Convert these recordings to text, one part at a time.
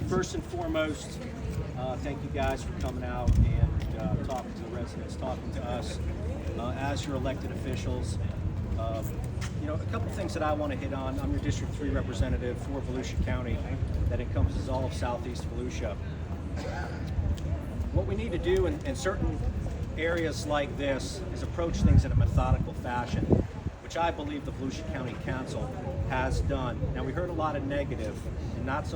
First and foremost, thank you guys for coming out and talking to the residents, talking to us as your elected officials. A couple things that I want to hit on. I'm your District 3 representative for Volusia County that encompasses all of Southeast Volusia. What we need to do in certain areas like this is approach things in a methodical fashion, which I believe the Volusia County Council has done. Now, we heard a lot of negative and not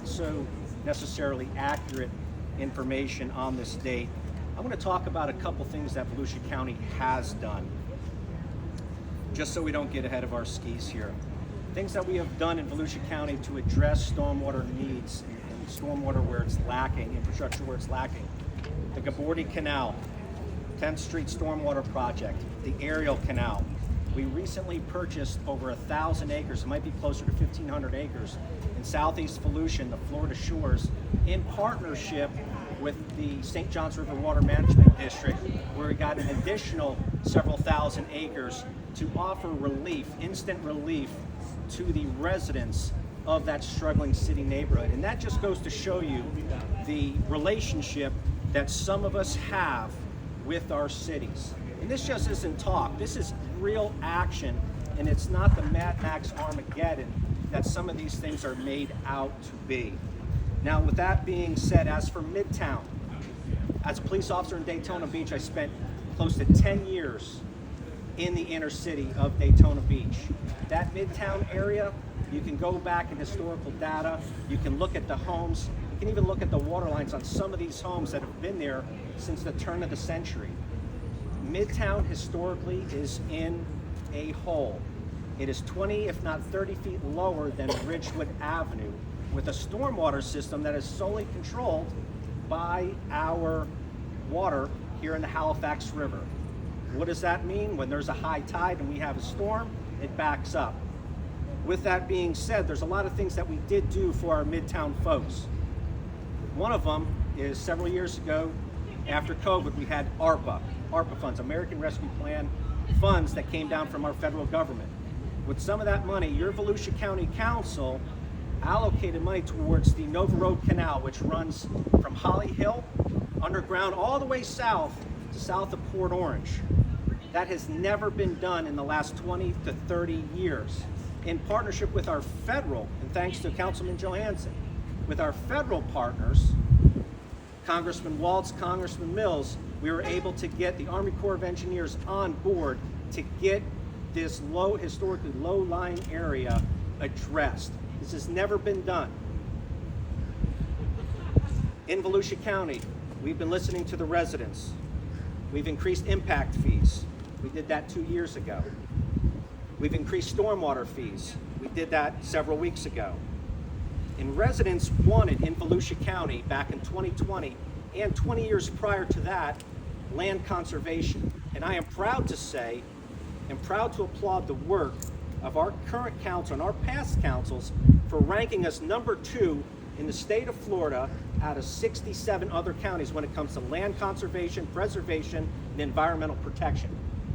so necessarily accurate information on this date. I'm going to talk about a couple things that Volusia County has done, just so we don't get ahead of our skis here. Things that we have done in Volusia County to address stormwater needs and stormwater where it's lacking, infrastructure where it's lacking. The Gabordi Canal, 10th Street Stormwater Project, the Ariel Canal. We recently purchased over 1,000 acres, it might be closer to 1,500 acres, in Southeast Volusia, the Florida Shores, in partnership with the St. Johns River Water Management District, where we got an additional several thousand acres to offer relief, instant relief, to the residents of that struggling city neighborhood. And that just goes to show you the relationship that some of us have with our cities. And this just isn't talk, this is real action, and it's not the Mad Max Armageddon that some of these things are made out to be. Now, with that being said, as for Midtown, as a police officer in Daytona Beach, I spent close to 10 years in the inner city of Daytona Beach. That Midtown area, you can go back in historical data, you can look at the homes, you can even look at the water lines on some of these homes that have been there since the turn of the century. Midtown historically is in a hole. It is 20, if not 30 feet lower than Ridgewood Avenue, with a stormwater system that is solely controlled by our water here in the Halifax River. What does that mean? When there's a high tide and we have a storm, it backs up. With that being said, there's a lot of things that we did do for our Midtown folks. One of them is several years ago, after COVID, we had ARPA funds, American Rescue Plan funds that came down from our federal government. With some of that money, your Volusia County Council allocated money towards the Nova Road Canal, which runs from Holly Hill underground all the way south to south of Port Orange. That has never been done in the last 20 to 30 years. In partnership with our federal, and thanks to Councilman Johansson, with our federal partners, Congressman Waltz, Congressman Mills, we were able to get the Army Corps of Engineers on board to get this historically low-lying area addressed. This has never been done. In Volusia County, we've been listening to the residents. We've increased impact fees. We did that 2 years ago. We've increased stormwater fees. We did that several weeks ago. And residents wanted in Volusia County back in 2020 and 20 years prior to that, land conservation. And I am proud to say, and proud to applaud the work of our current council and our past councils for ranking us number 2 in the state of Florida out of 67 other counties when it comes to land conservation, preservation, and environmental protection.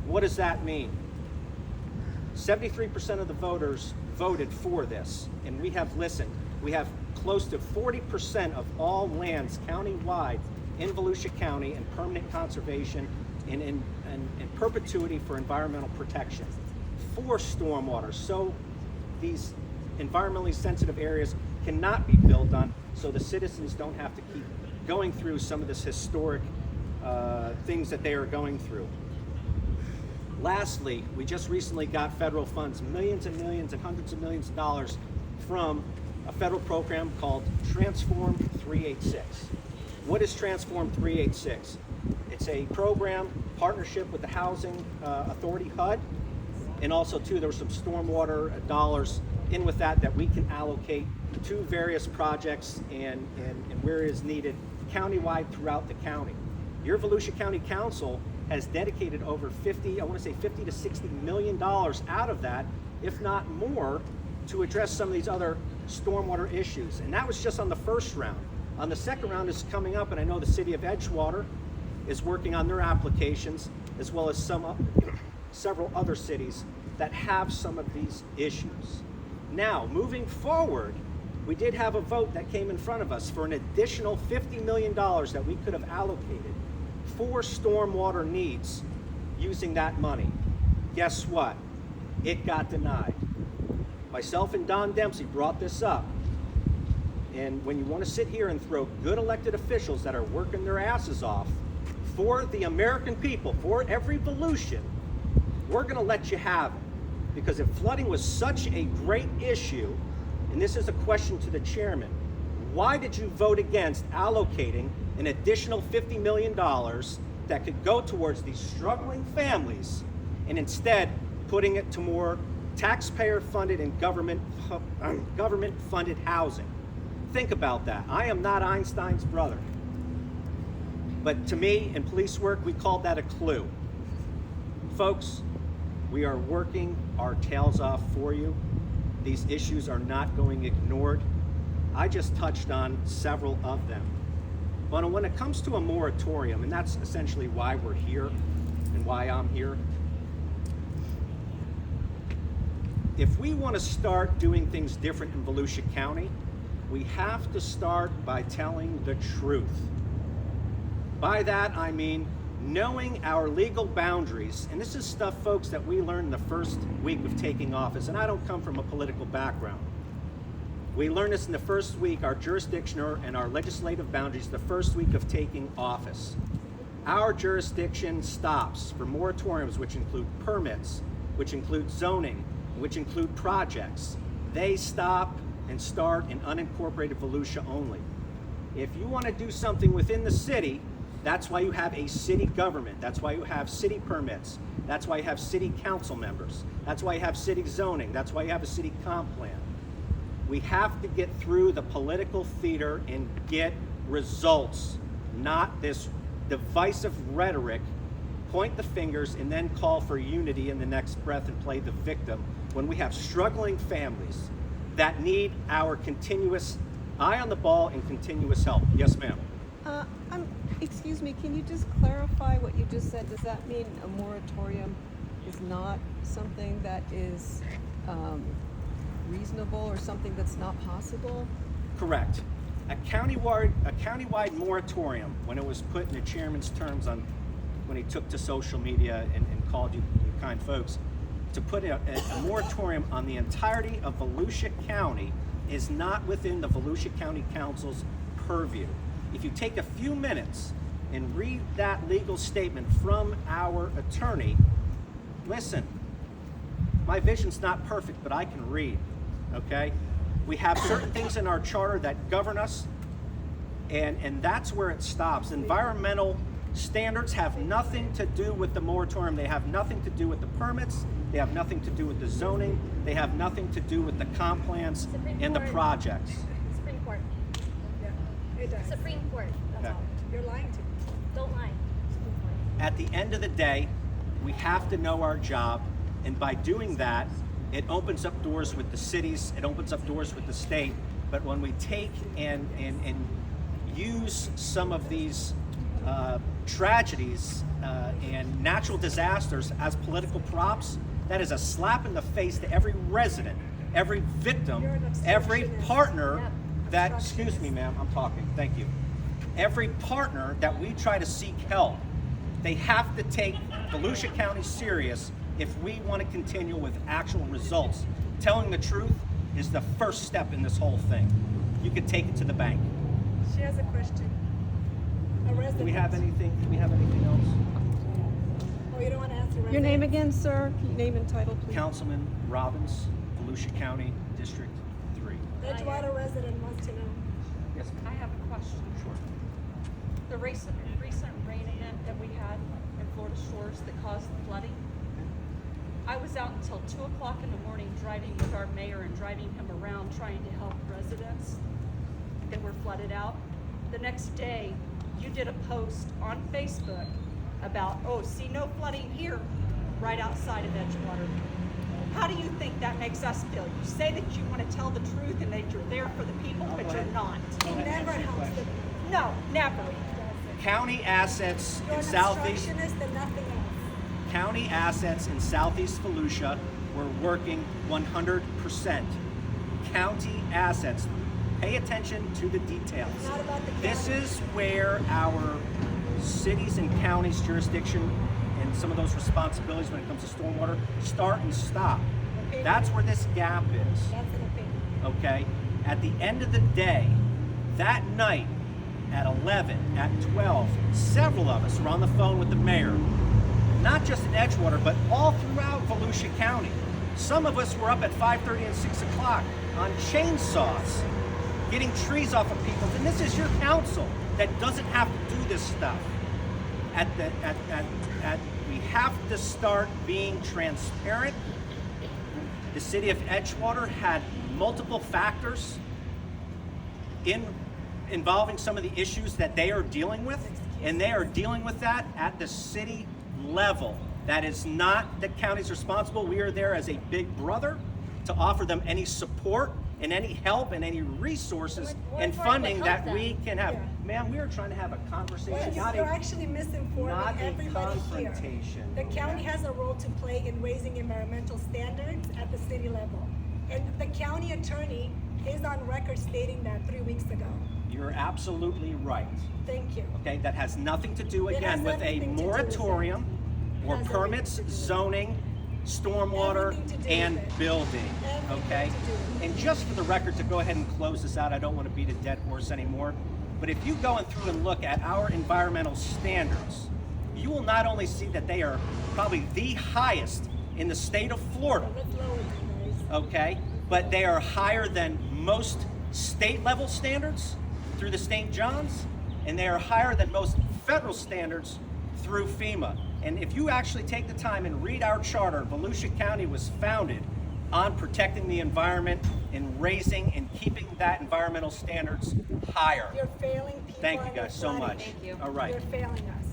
What does that mean? 73% of the voters voted for this, and we have listened. We have close to 40% of all lands countywide in Volusia County in permanent conservation and in perpetuity for environmental protection, for stormwater, so these environmentally sensitive areas cannot be built on, so the citizens don't have to keep going through some of this historic things that they are going through. Lastly, we just recently got federal funds, millions and millions and hundreds of millions of dollars from a federal program called Transform 386. What is Transform 386? It's a program partnership with the Housing Authority, HUD, and also too there were some stormwater dollars in with that we can allocate to various projects and where it is needed countywide throughout the county. Your Volusia County Council has dedicated over 50 to $60 million out of that, if not more, to address some of these other stormwater issues. And that was just on the first round. On the second round is coming up, and I know the city of Edgewater is working on their applications, as well as several other cities that have some of these issues. Now, moving forward, We did have a vote that came in front of us for an additional $50 million that we could have allocated for stormwater needs using that money. Guess what? It got denied. Myself and Don Dempsey brought this up. And when you want to sit here and throw good elected officials that are working their asses off for the American people, for every Volusian, we're going to let you have it. Because if flooding was such a great issue, and this is a question to the chairman, why did you vote against allocating an additional $50 million that could go towards these struggling families, and instead putting it to more taxpayer-funded and government-funded housing? Think about that. I am not Einstein's brother. But to me, in police work, we called that a clue. Folks, we are working our tails off for you. These issues are not going ignored. I just touched on several of them. But when it comes to a moratorium, and that's essentially why we're here and why I'm here, if we want to start doing things different in Volusia County, we have to start by telling the truth. By that, I mean knowing our legal boundaries. And this is stuff, folks, that we learned the first week of taking office. And I don't come from a political background. We learned this in the first week, our jurisdiction and our legislative boundaries, the first week of taking office. Our jurisdiction stops for moratoriums, which include permits, which include zoning, which include projects. They stop and start in unincorporated Volusia only. If you want to do something within the city, that's why you have a city government. That's why you have city permits. That's why you have city council members. That's why you have city zoning. That's why you have a city comp plan. We have to get through the political theater and get results, not this divisive rhetoric, point the fingers, and then call for unity in the next breath and play the victim when we have struggling families that need our continuous eye on the ball and continuous help. Yes, ma'am. Excuse me, can you just clarify what you just said? Does that mean a moratorium is not something that is reasonable or something that's not possible? Correct. A countywide moratorium, when it was put in the chairman's terms on when he took to social media and called you kind folks, to put a moratorium on the entirety of Volusia County is not within the Volusia County Council's purview. If you take a few minutes and read that legal statement from our attorney, listen, my vision's not perfect, but I can read, okay? We have certain things in our charter that govern us, and that's where it stops. Environmental standards have nothing to do with the moratorium. They have nothing to do with the permits. They have nothing to do with the zoning. They have nothing to do with the comp plans and the projects. Supreme Court. Yeah, it does. Supreme Court. That's all. You're lying to me. Don't lie. Supreme Court. At the end of the day, we have to know our job, and by doing that, it opens up doors with the cities, it opens up doors with the state. But when we take and use some of these tragedies and natural disasters as political props, that is a slap in the face to every resident, every victim, every partner that, excuse me ma'am, I'm talking, thank you. Every partner that we try to seek help, they have to take Volusia County serious if we want to continue with actual results. Telling the truth is the first step in this whole thing. You can take it to the bank. She has a question. A resident. Do we have anything else? Oh, you don't want to answer resident? Your name again, sir? Name and title, please. Councilman Robins, Volusia County, District 3. Edgewater resident wants to know. Yes, ma'am. I have a question. Sure. The recent rain event that we had in Florida Shores that caused the flooding, I was out until 2 o'clock in the morning driving with our mayor and driving him around trying to help residents that were flooded out. The next day, you did a post on Facebook about, oh, see no flooding here, right outside of Edgewater. How do you think that makes us feel? You say that you want to tell the truth and that you're there for the people, but you're not. It never helps them. No, never. County assets You're in an southeast obstructionist and nothing else. County assets in southeast Volusia were working 100%. County assets. Pay attention to the details. It's not about the This county. is where our cities and counties jurisdiction and some of those responsibilities when it comes to stormwater start and stop. Opinion. That's where this gap is. That's an opinion. Okay? At the end of the day, that night at 11, at 12, several of us were on the phone with the mayor, not just in Edgewater, but all throughout Volusia County. Some of us were up at 5:30 and 6 o'clock on chainsaws, getting trees off of people. And this is your council that doesn't have to do this stuff. We have to start being transparent. The city of Edgewater had multiple factors involving some of the issues that they are dealing with, and they are dealing with that at the city level. That is not the county's responsible. We are there as a big brother to offer them any support and any help and any resources and funding that we can have. Yeah. Ma'am, we are trying to have a conversation, Well, you're actually misinforming not a everybody here. confrontation. The county has a role to play in raising environmental standards at the city level. And the county attorney is on record stating that 3 weeks ago. You're absolutely right. Thank you. Okay, that has nothing to do It again has with a everything to do with that. moratorium or It has everything permits, to do with it. zoning, stormwater, Everything to do and with it. building. Everything Okay? to do with it. And just for the record, to go ahead and close this out, I don't want to beat a dead horse anymore. But if you go through and look at our environmental standards, you will not only see that they are probably the highest in the state of Florida, Let's lower that, guys. okay? But they are higher than most state level standards through the St. John's, and they are higher than most federal standards through FEMA. And if you actually take the time and read our charter, Volusia County was founded on protecting the environment and raising and keeping that environmental standards higher. You're failing people. Thank you and you're guys so flooding. much. Thank you. All right. You're failing us.